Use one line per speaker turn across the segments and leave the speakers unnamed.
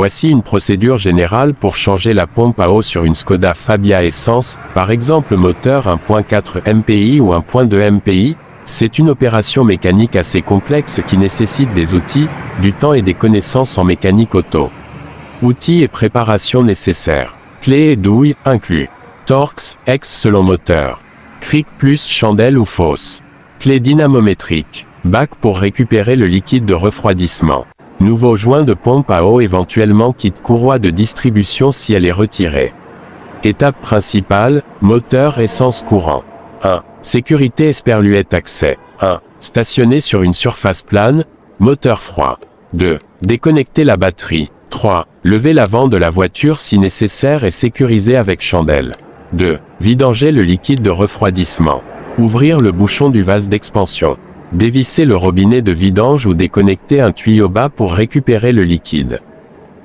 Voici une procédure générale pour changer la pompe à eau sur une Skoda Fabia Essence, par exemple moteur 1.4 MPI ou 1.2 MPI. C'est une opération mécanique assez complexe qui nécessite des outils, du temps et des connaissances en mécanique auto. Outils et préparation nécessaires. Clés et douilles, inclus. Torx, X selon moteur. Cric plus chandelle ou fosse. Clé dynamométrique. Bac pour récupérer le liquide de refroidissement. Nouveau joint de pompe à eau, éventuellement kit courroie de distribution si elle est retirée. Étape principale, moteur essence courant. 1. Sécurité esperluette accès. 1. Stationner sur une surface plane, moteur froid. 2. Déconnecter la batterie. 3. Lever l'avant de la voiture si nécessaire et sécuriser avec chandelle. 2. Vidanger le liquide de refroidissement. Ouvrir le bouchon du vase d'expansion. Dévisser le robinet de vidange ou déconnecter un tuyau bas pour récupérer le liquide.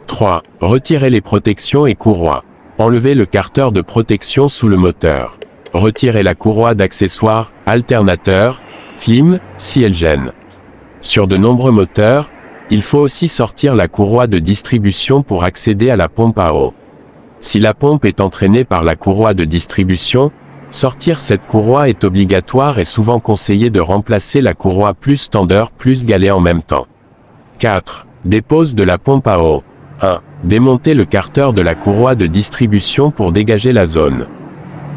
3. Retirer les protections et courroies. Enlever le carter de protection sous le moteur. Retirer la courroie d'accessoires, alternateur, film, si elle gêne. Sur de nombreux moteurs, il faut aussi sortir la courroie de distribution pour accéder à la pompe à eau. Si la pompe est entraînée par la courroie de distribution, sortir cette courroie est obligatoire et souvent conseillé de remplacer la courroie plus tendeur plus galet en même temps. 4. Dépose de la pompe à eau. 1. Démonter le carter de la courroie de distribution pour dégager la zone.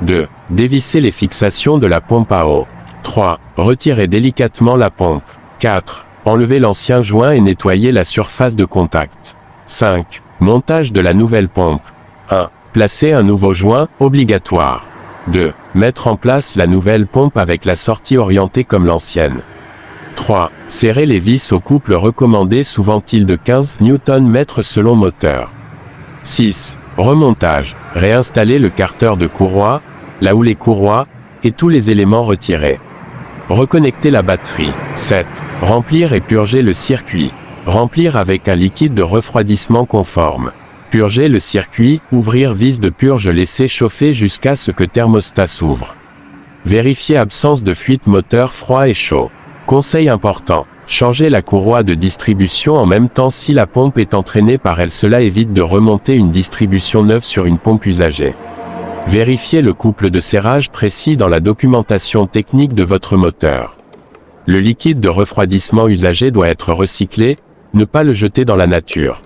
2. Dévisser les fixations de la pompe à eau. 3. Retirer délicatement la pompe. 4. Enlever l'ancien joint et nettoyer la surface de contact. 5. Montage de la nouvelle pompe. 1. Placer un nouveau joint, obligatoire. 2. Mettre en place la nouvelle pompe avec la sortie orientée comme l'ancienne. 3. Serrer les vis au couple recommandé souvent-il de 15 Nm selon moteur. 6. Remontage. Réinstaller le carter de courroie, là où les courroies, et tous les éléments retirés. Reconnecter la batterie. 7. Remplir et purger le circuit. Remplir avec un liquide de refroidissement conforme. Purger le circuit, ouvrir vis de purge, laisser chauffer jusqu'à ce que thermostat s'ouvre. Vérifier absence de fuite moteur froid et chaud. Conseil important, changer la courroie de distribution en même temps si la pompe est entraînée par elle, cela évite de remonter une distribution neuve sur une pompe usagée. Vérifiez le couple de serrage précis dans la documentation technique de votre moteur. Le liquide de refroidissement usagé doit être recyclé, ne pas le jeter dans la nature.